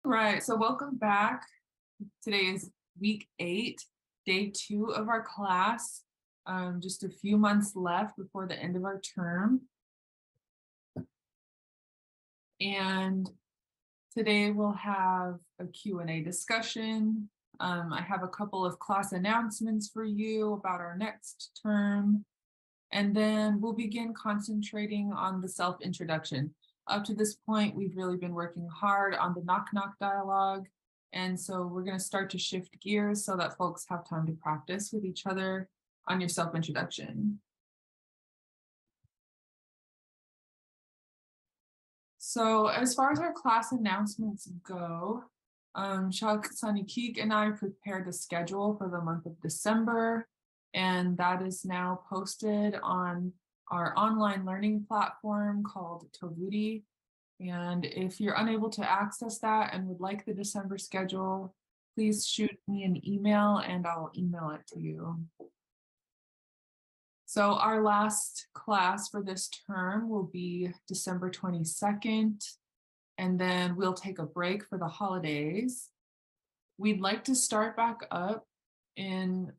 Right, so welcome back. Today is week 8, day 2 of our class. Just a few months left before the end of our term. And today we'll have a Q&A discussion. I have a couple of class announcements for you about our next term. And then we'll begin concentrating on the self-introduction. Up to this point, we've really been working hard on the knock-knock dialogue. And so we're going to start to shift gears so that folks have time to practice with each other on your self-introduction. So as far as our class announcements go, Shak Sunny Keek and I prepared a schedule for the month of December, and that is now posted on our online learning platform called Tovuti. And if you're unable to access that and would like the December schedule, please shoot me an email and I'll email it to you. So our last class for this term will be December 22nd, and then we'll take a break for the holidays. We'd like to start back up in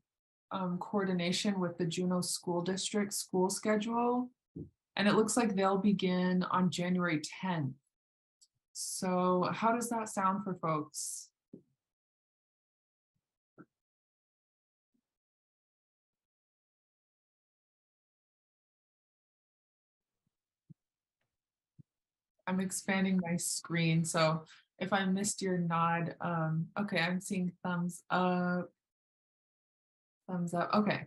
coordination with the Juneau School District school schedule, and it looks like they'll begin on January 10th. So how does that sound for folks? I'm expanding my screen, so if I missed your nod, okay, I'm seeing thumbs up. Thumbs up, okay.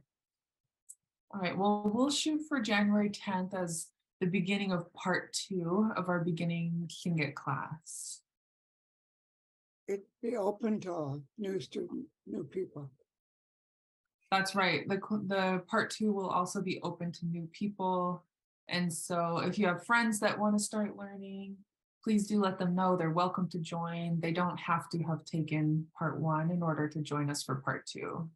All right, well, we'll shoot for January 10th as the beginning of part 2 of our beginning Lingit class. It'd be open to new student, new people. That's right. The part 2 will also be open to new people. And so if you have friends that want to start learning, please do let them know they're welcome to join. They don't have to have taken part 1 in order to join us for part 2.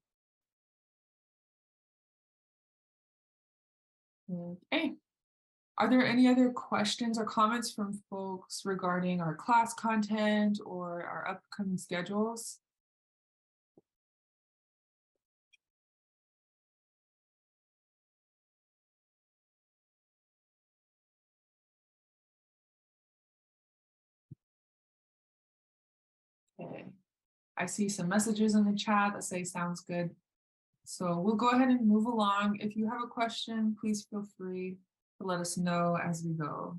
Okay. Are there any other questions or comments from folks regarding our class content or our upcoming schedules? Okay. I see some messages in the chat that say sounds good. So we'll go ahead and move along. If you have a question, please feel free to let us know as we go.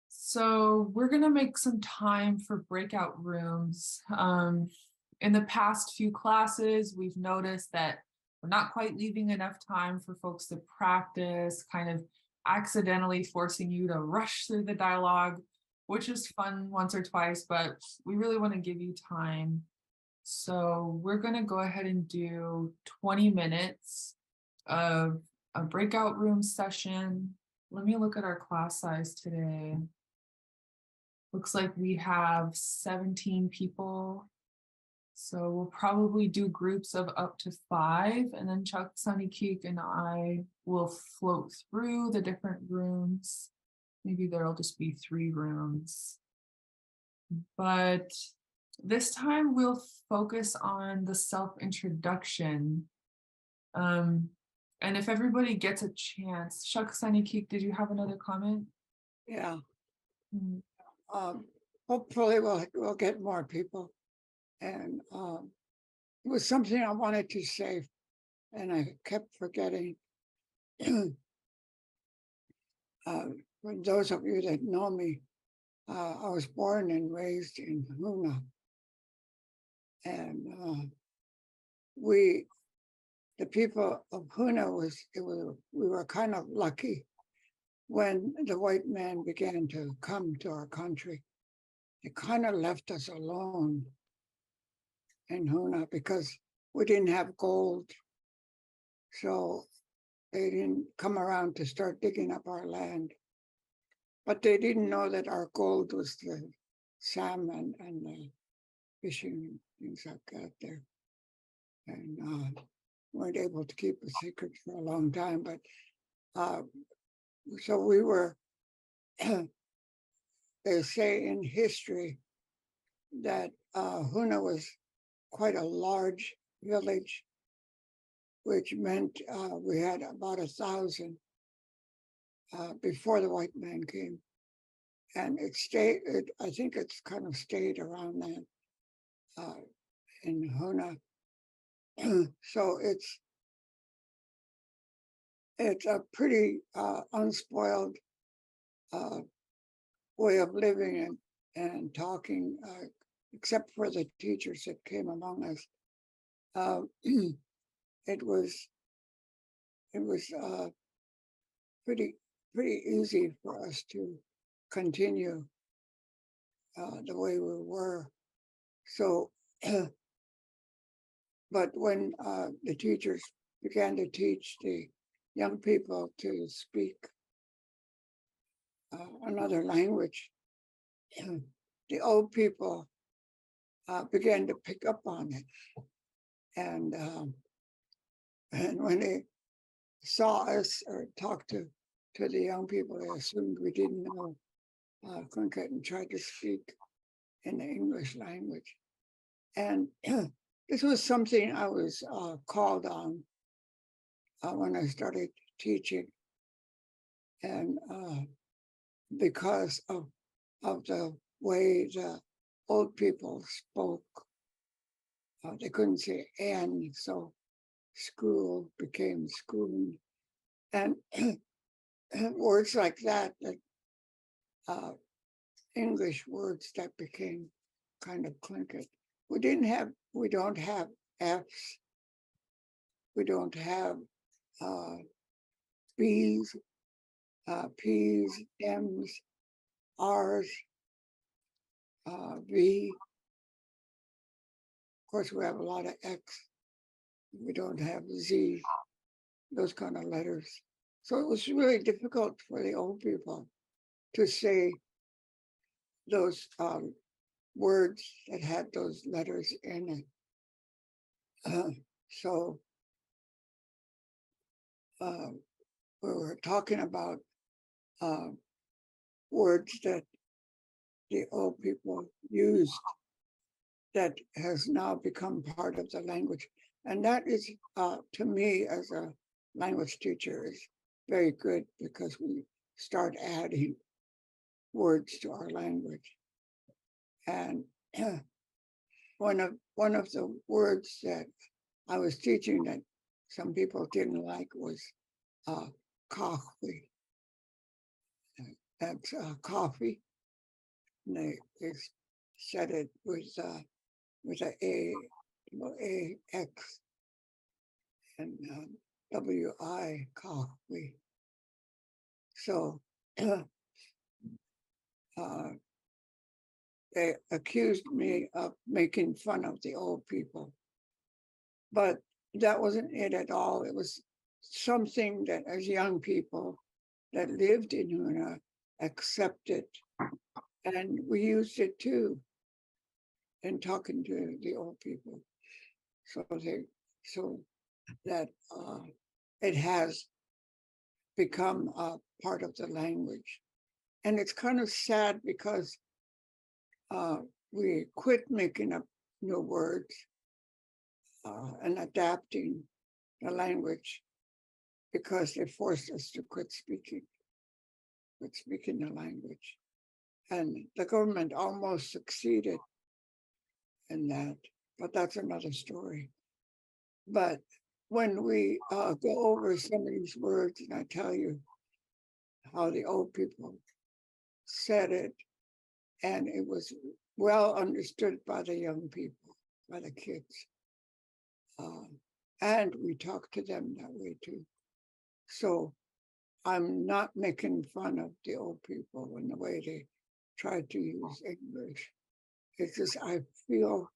So we're going to make some time for breakout rooms. In the past few classes, we've noticed that we're not quite leaving enough time for folks to practice, kind of accidentally forcing you to rush through the dialogue, which is fun once or twice, but we really want to give you time. So we're going to go ahead and do 20 minutes of a breakout room session. Let me look at our class size today. Looks like we have 17 people. So we'll probably do groups of up to 5, and then Chuck, Sunny Keek, and I will float through the different rooms. Maybe there'll just be 3 rooms. But this time we'll focus on the self-introduction. And if everybody gets a chance, Chuck, Sunny Keek, did you have another comment? Yeah. Hopefully we'll get more people. And it was something I wanted to say, and I kept forgetting. For those of you that know me, I was born and raised in Huna. And the people of Huna, we were kind of lucky when the white man began to come to our country. They kind of left us alone in Huna because we didn't have gold. So they didn't come around to start digging up our land. But they didn't know that our gold was the salmon and the fishing and things like that there. And weren't able to keep a secret for a long time. But so we were, they say in history that Huna was quite a large village, which meant we had about 1,000 before the white man came. And it stayed, I think it's kind of stayed around that in Huna. So it's a pretty unspoiled way of living and talking, except for the teachers that came among us. It was pretty easy for us to continue the way we were. So, but when the teachers began to teach the young people to speak another language, the old people began to pick up on it. And when they saw us or talked to the young people, they assumed we didn't know Tlingit and tried to speak in the English language. And this was something I was called on when I started teaching. And because of the way the old people spoke, they couldn't say "and," so school became schoon. And words like that, English words that became kind of Tlingit. We don't have F's. We don't have B's, P's, M's, R's, V. Of course, we have a lot of X. We don't have Z, those kind of letters. So it was really difficult for the old people to say those words that had those letters in it. So we were talking about words that the old people used that has now become part of the language. And that is, to me, as a language teacher, is very good because we start adding words to our language. And one of the words that I was teaching that some people didn't like was coffee. That's coffee. And they said it with a X and WI coffee. So they accused me of making fun of the old people, but that wasn't it at all. It was something that, as young people that lived in Huna, accepted, and we used it too in talking to the old people. So that it has become a part of the language, and it's kind of sad because we quit making up new words and adapting the language because they forced us to quit speaking the language. And the government almost succeeded in that, but that's another story. But when we go over some of these words, and I tell you how the old people said it, and it was well understood by the young people, by the kids. And we talk to them that way too. So I'm not making fun of the old people in the way they try to use English. It's just I feel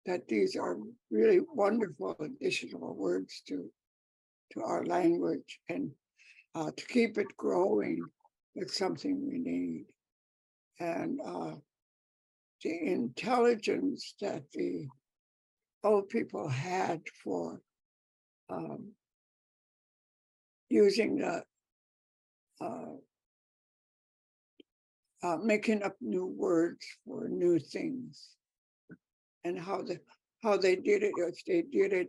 that these are really wonderful additional words to our language, and to keep it growing, it's something we need. And the intelligence that the old people had for using making up new words for new things, and how they did it, if they did it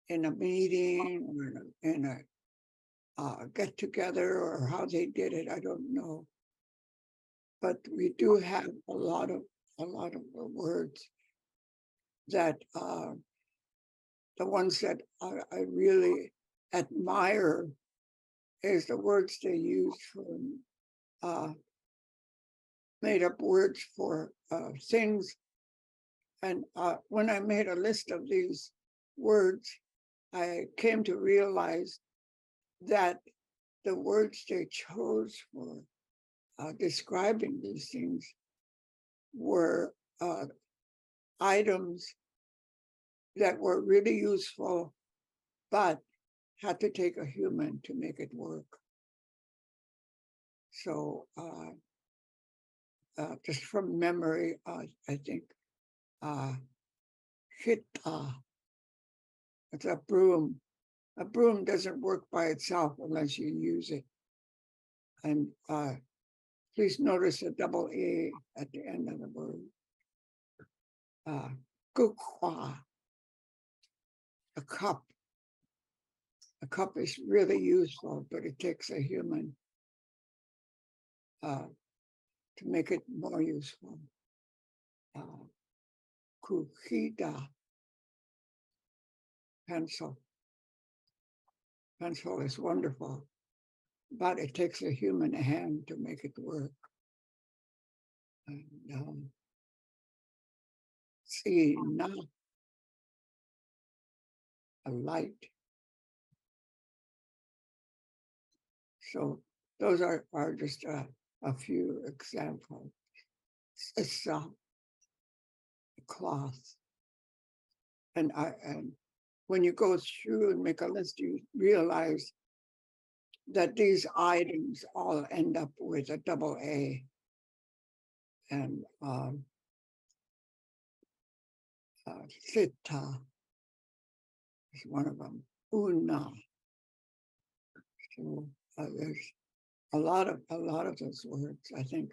in a meeting or in a get together, or how they did it, I don't know. But we do have a lot of words that the ones that I really admire is the words they use for made up words for things. And when I made a list of these words, I came to realize that the words they chose for describing these things were items that were really useful, but had to take a human to make it work. So just from memory, I think hita, it's a broom. A broom doesn't work by itself unless you use it. And please notice a double A at the end of the word. Kukwa, a cup. A cup is really useful, but it takes a human to make it more useful. Kuhida, pencil. Pencil is wonderful, but it takes a human hand to make it work. And see, now a light. So those are just a few examples. It's a cloth. And when you go through and make a list, you realize that these items all end up with a double A. And Sita is one of them. Una. So there's a lot of those words. I think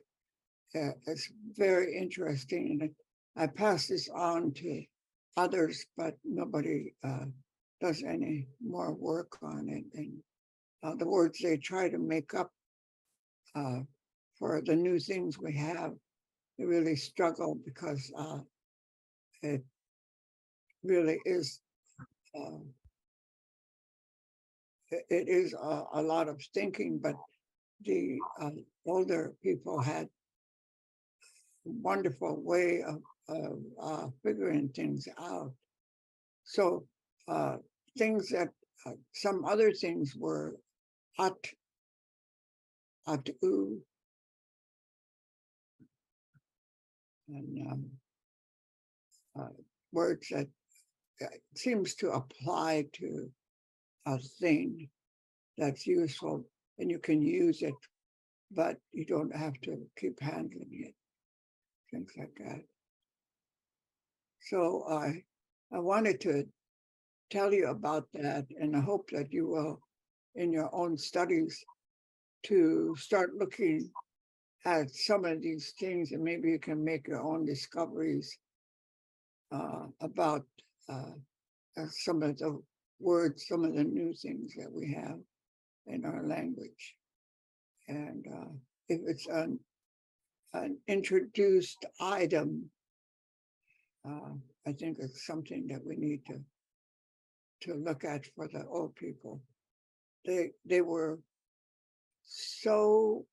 it's very interesting, and I pass this on to others, but nobody does any more work on it. And the words they try to make up for the new things we have, they really struggle because it really is. It is a lot of thinking, but the older people had a wonderful way of figuring things out. So things that some other things were atu, and words that seems to apply to a thing that's useful, and you can use it, but you don't have to keep handling it, things like that. So I wanted to tell you about that, and I hope that you will, in your own studies, to start looking at some of these things, and maybe you can make your own discoveries about some of the words, some of the new things that we have in our language. And if it's an introduced item, I think it's something that we need to look at for the old people. They were so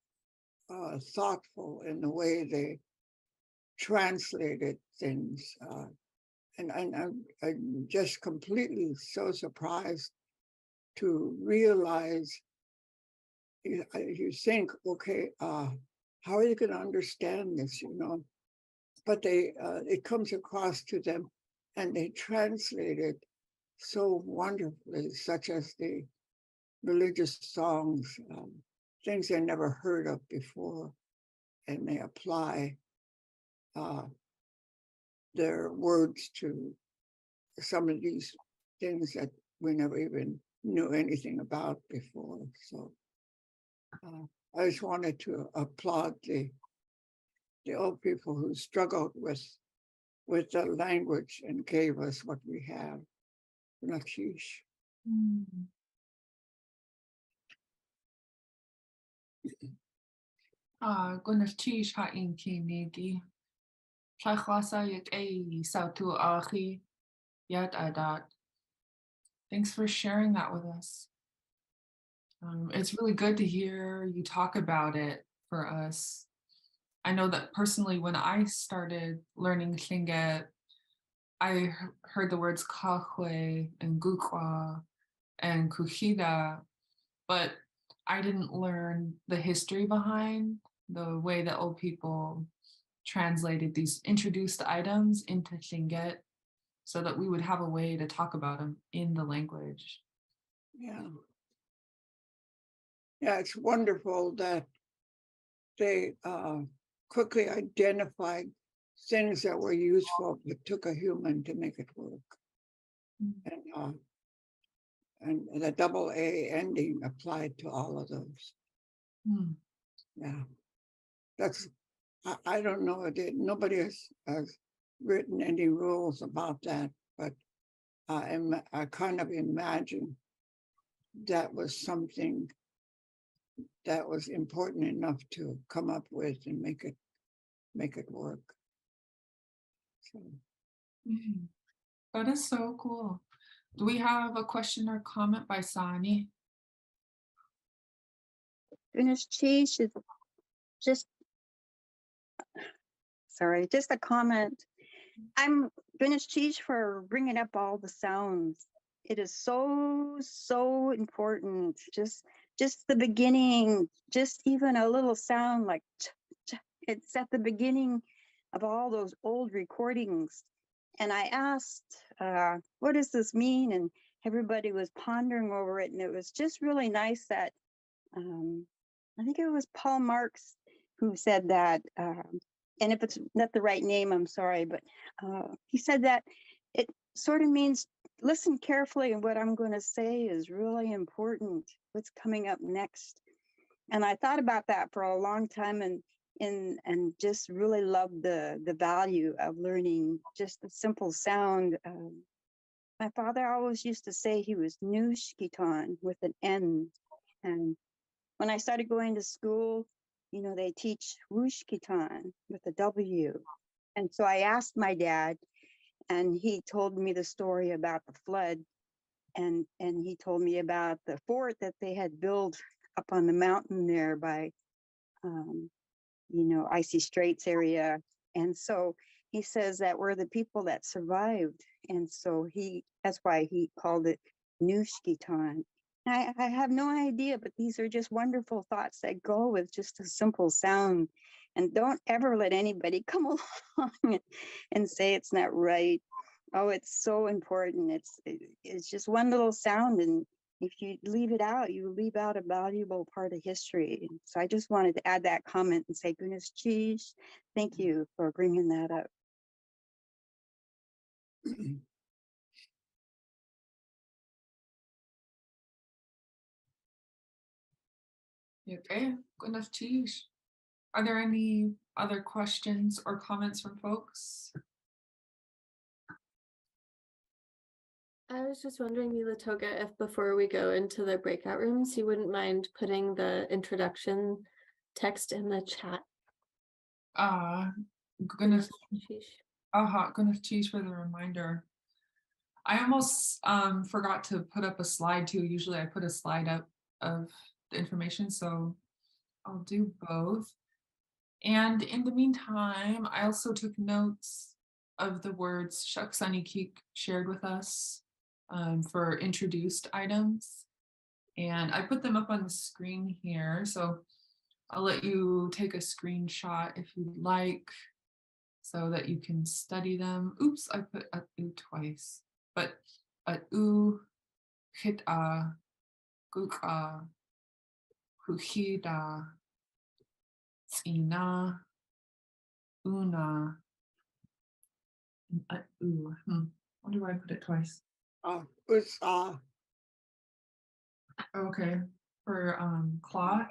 thoughtful in the way they translated things. And I'm just completely so surprised to realize you think, okay, how are you going to understand this, But it comes across to them, and they translate it so wonderfully, such as the religious songs, things they never heard of before, and they apply their words to some of these things that we never even knew anything about before. So I just wanted to applaud the old people who struggled with the language and gave us what we have. Nachish. Mm. Gunnar ha in kinigi. Plachwasa yak a sautu achi yat adat. Thanks for sharing that with us. It's really good to hear you talk about it for us. I know that personally, when I started learning Tlingit, I heard the words kahwe and gukwa and kuhida, but I didn't learn the history behind the way that old people translated these introduced items into Tlingit so that we would have a way to talk about them in the language. Yeah. Yeah, it's wonderful that they quickly identified things that were useful, but took a human to make it work. Mm. And the double A ending applied to all of those. Mm. Yeah, that's, I don't know, nobody has written any rules about that, but I kind of imagine that was something that was important enough to come up with and make it work. So. Mm. That is so cool. Do we have a question or comment by Sani? Goodness, cheese is just, sorry, just a comment. I'm goodness cheese for bringing up all the sounds. It is so important. Just the beginning, just even a little sound like it's at the beginning of all those old recordings. And I asked, what does this mean? And everybody was pondering over it. And it was just really nice that I think it was Paul Marx who said that, and if it's not the right name, I'm sorry, but he said that it sort of means listen carefully, and what I'm going to say is really important. What's coming up next? And I thought about that for a long time, and just really loved the value of learning just the simple sound. My father always used to say he was Nushkitan with an N, and when I started going to school, you know, they teach Wushkitan with a W. And so I asked my dad, and he told me the story about the flood. And he told me about the fort that they had built up on the mountain there by, you know, Icy Straits area. And so he says that we're the people that survived. And so that's why he called it Nushkitan. I have no idea, but these are just wonderful thoughts that go with just a simple sound. And don't ever let anybody come along and say it's not right. Oh, it's so important. It's just one little sound, and if you leave it out, you leave out a valuable part of history. So I just wanted to add that comment and say, goodness, cheese, thank you for bringing that up. Okay, good enough cheese. Are there any other questions or comments from folks? I was just wondering, Milatoga, if before we go into the breakout rooms, you wouldn't mind putting the introduction text in the chat. Goodness cheese for the reminder. I almost forgot to put up a slide too. Usually I put a slide up of the information, so I'll do both. And in the meantime, I also took notes of the words Shaksani Keek shared with us for introduced items. And I put them up on the screen here. So I'll let you take a screenshot if you'd like so that you can study them. Oops, I put u twice, but u, hita, guka, huhida, tsina, una, ooh, wonder why I put it twice. It's Okay, for cloth.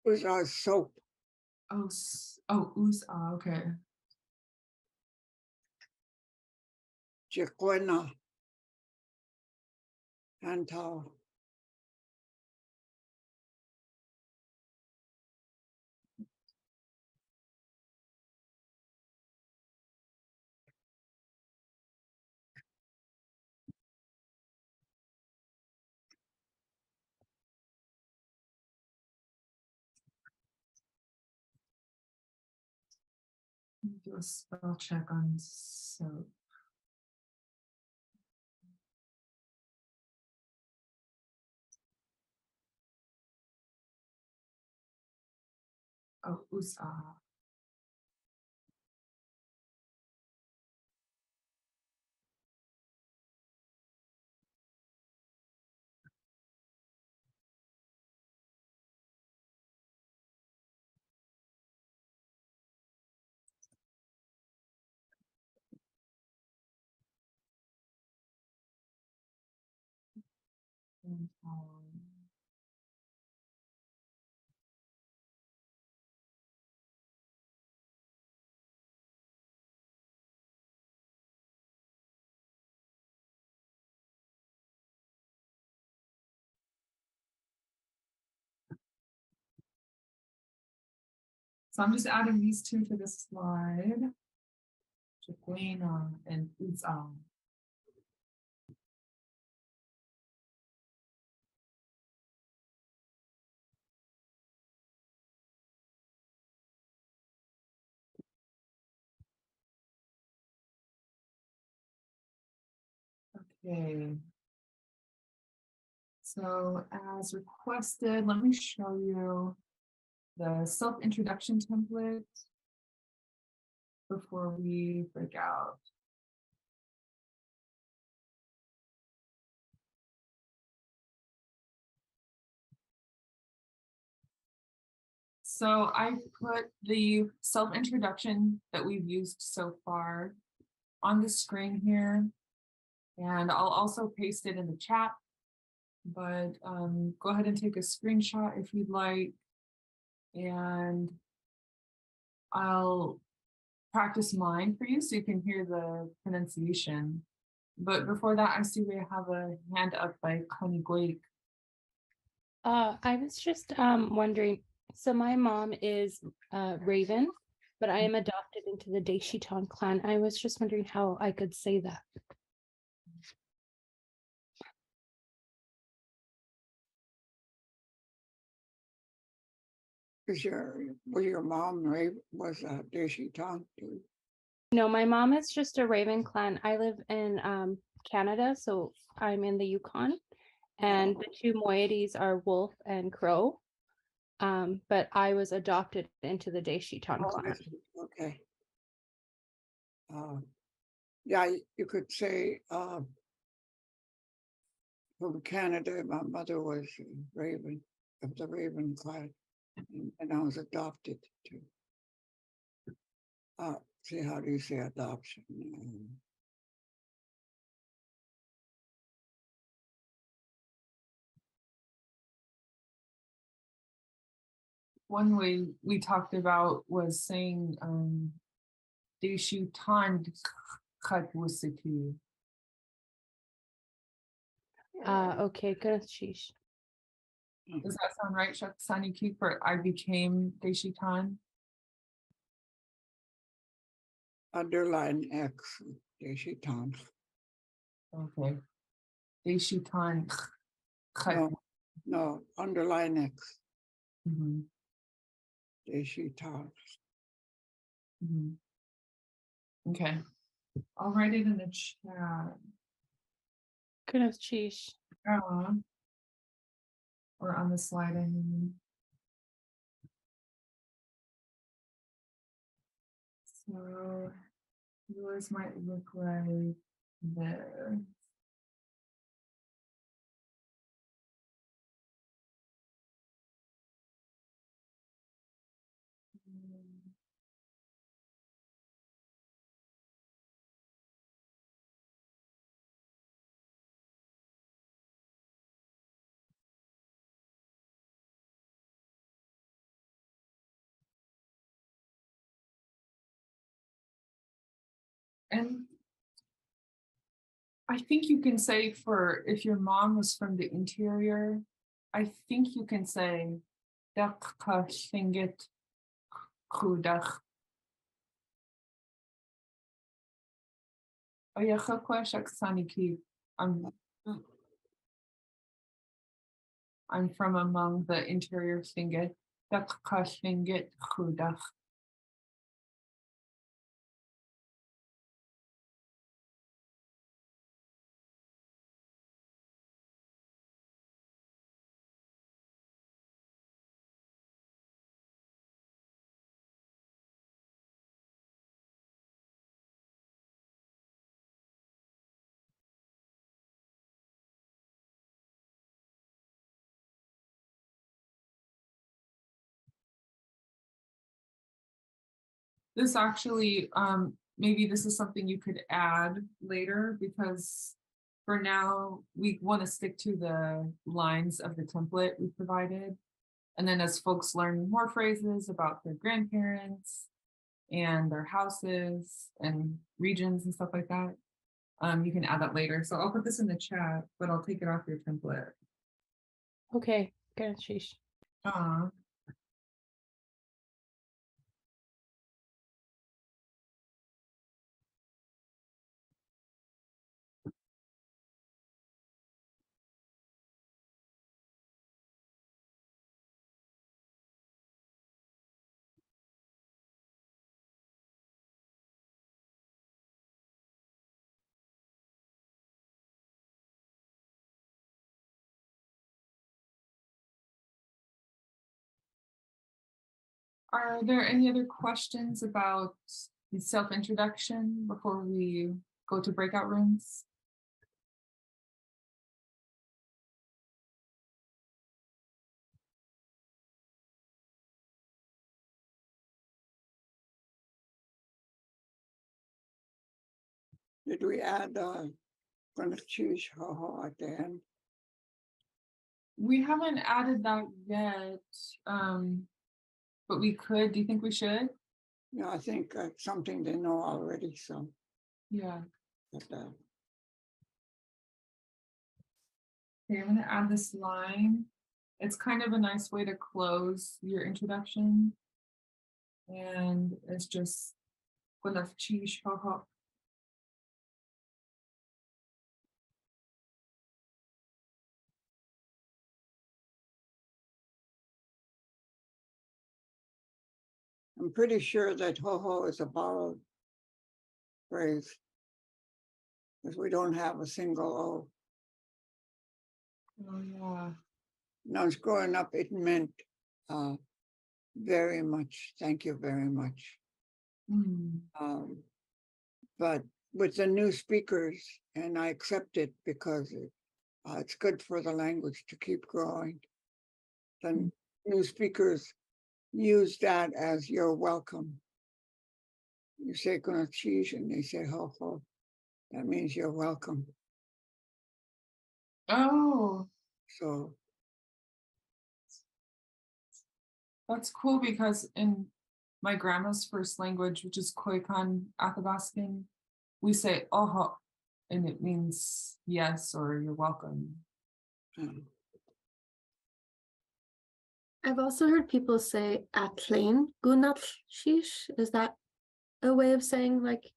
was our soap. Oh, okay. Chiquena. And towel. Do a spell check on soap. Oh, USA. So I'm just adding these two to this slide. Chiquena and USA. Okay. So as requested, let me show you the self-introduction template before we break out. So I put the self-introduction that we've used so far on the screen here, and I'll also paste it in the chat, but go ahead and take a screenshot if you'd like, and I'll practice mine for you so you can hear the pronunciation. But before that, I see we have a hand up by Connie Goik. I was just wondering, so my mom is Raven, but I am adopted into the Deshiton clan. I was just wondering how I could say that. Was your mom was a Deshi Tong too? No, my mom is just a Raven clan. I live in Canada, so I'm in the Yukon, and the two moieties are wolf and crow. But I was adopted into the Deshiton clan. Okay. Yeah, you could say from Canada, my mother was Raven, of the Raven clan, and I was adopted too. See, how do you say adoption? One way we talked about was saying Deshu Tan Katwusiki. Okay, good. Sheesh. Does that sound right, Shaksani Keeper? I became Deshu Tan. Underline X, Deshi Tong. Okay. Deshu Tan. No, underline X, Mhm, Deshi Tong. mhm. Okay. I'll write it in the chat. Goodness, sheesh. Or on the slide, I mean. So yours might look like this. And I think you can say for if your mom was from the interior, I think you can say "Dakka Shingit Kudach." Ayacha Kwashak Saniki. I'm from among the interior Shingit. Dakka Shingit Kudach. This actually, maybe this is something you could add later because for now, we want to stick to the lines of the template we provided. And then as folks learn more phrases about their grandparents and their houses and regions and stuff like that, you can add that later. So I'll put this in the chat, but I'll take it off your template. Okay, good. Sheesh. Are there any other questions about the self-introduction before we go to breakout rooms? Did we add gonna choose at the end? We haven't added that yet, but we could. Do you think we should? Yeah, I think it's something they know already, so. Yeah. But, Okay, I'm gonna add this line. It's kind of a nice way to close your introduction. And it's just I'm pretty sure that ho is a borrowed phrase because we don't have a single O. Oh yeah. When I was growing up, it meant very much. Thank you very much. But with the new speakers, and I accept it because it's good for the language to keep growing. The new speakers use that as you're welcome. You say gonna cheese and they say ho. That means you're welcome. Oh, So that's cool because in my grandma's first language, which is Khoisan Athabaskan, we say oho, and it means yes or you're welcome. I've also heard people say atlain gunat shish. Is that a way of saying like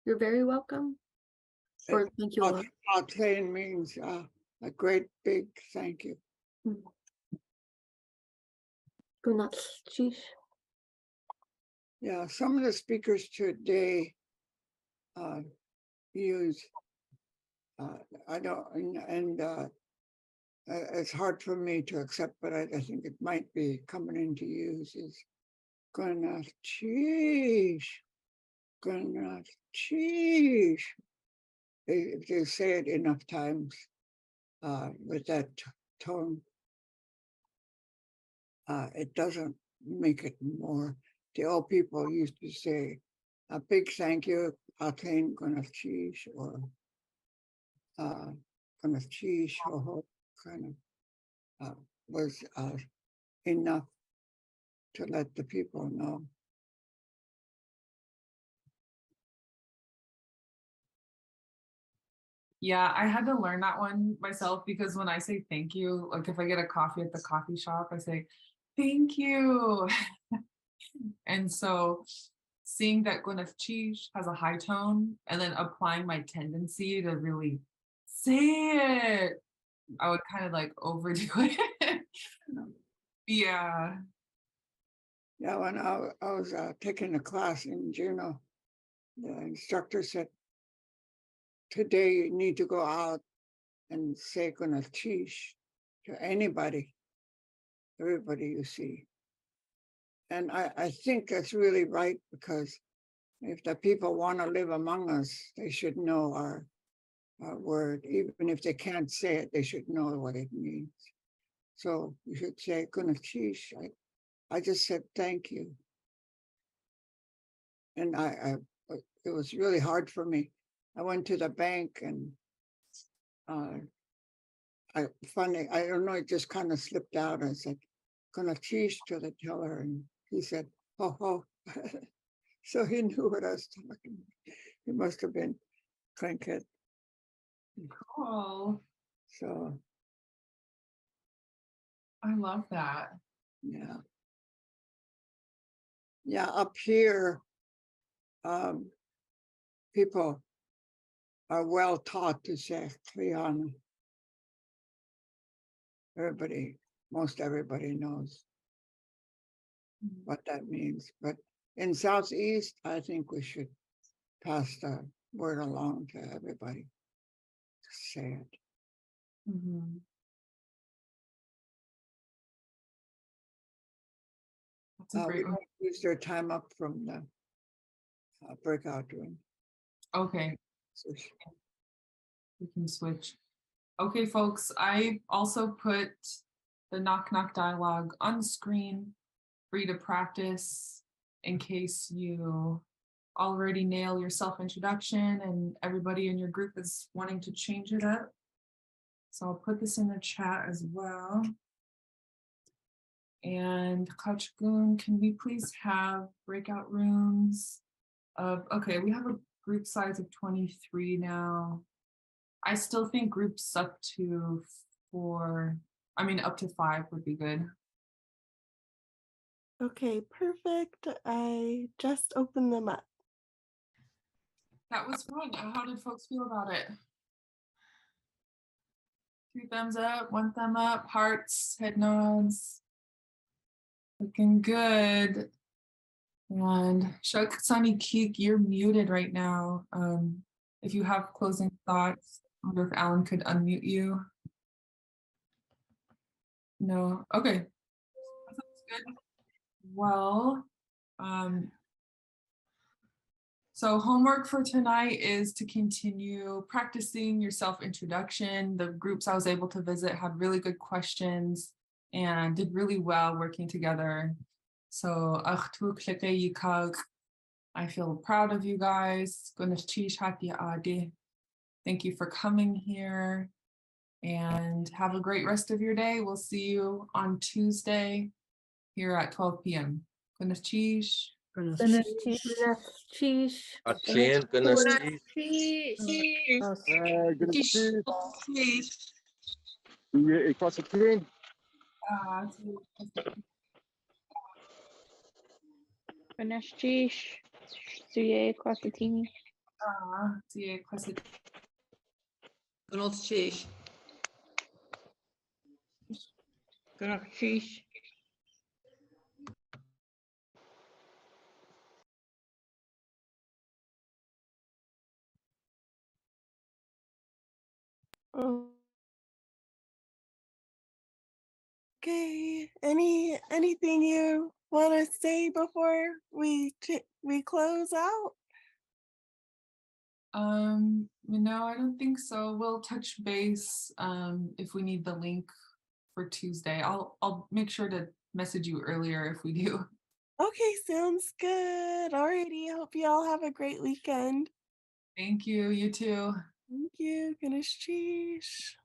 you're very welcome? Or thank you a lot? Atlain means a great big thank you. Gunat shish. Yeah, some of the speakers today use I don't, and it's hard for me to accept, but I think it might be coming into use is gonna cheese. If they say it enough times with that tone, it doesn't make it more. The old people used to say, a big thank you, Atain gonna cheese, or gonna cheese, kind of was enough to let the people know. Yeah, I had to learn that one myself because when I say thank you, like if I get a coffee at the coffee shop, I say thank you. And so seeing that Gwyneth Cheese has a high tone and then applying my tendency to really say it, I would kind of like overdo it. Yeah. Yeah, when I was taking a class in Juneau, the instructor said, today you need to go out and say gonna teach to anybody, everybody you see. And I think that's really right, because if the people want to live among us, they should know our word. Even if they can't say it, they should know what it means. So you should say gonna teach. I just said thank you. And it was really hard for me. I went to the bank and I don't know, it just kind of slipped out. I said, gonna teach to the teller. And he said, ho ho. So he knew what I was talking about. He must have been Tlingit. Cool. So I love that. yeah. Yeah, up here, people are well taught to say Kliana. Most everybody knows what that means. But in Southeast, I think we should pass the word along to everybody to say it. Mhm. That's a We great one. don't use their time up from the breakout room. Okay, So we can switch. Okay, folks, I also put the knock knock dialogue on the screen for you to practice in case you already nail your self-introduction and everybody in your group is wanting to change it up. So I'll put this in the chat as well. And Kachgun, can we please have breakout rooms of, okay, we have a group size of 23 now. I still think groups up to up to 5 would be good. Okay, perfect. I just opened them up. That was fun. How did folks feel about it? 2 thumbs up, 1 thumb up, hearts, head nods. Looking good. And Shuk Sunny Keek, you're muted right now. If you have closing thoughts, I wonder if Alan could unmute you. No, okay. That's good. Well, so homework for tonight is to continue practicing your self-introduction. The groups I was able to visit had really good questions and did really well working together. So I feel proud of you guys. Thank you for coming here and have a great rest of your day. We'll see you on Tuesday here at 12 p.m. Cheese. Atien Ganastis. Ik was het erin. Beneshish, Suye Kwasatini. Ganashish. Okay, anything you want to say before we close out? No, I don't think so. We'll touch base if we need the link for Tuesday. I'll make sure to message you earlier if we do. Okay, sounds good. Alrighty, hope you all have a great weekend. Thank you. You too. Thank you. Ganesh Cheesh.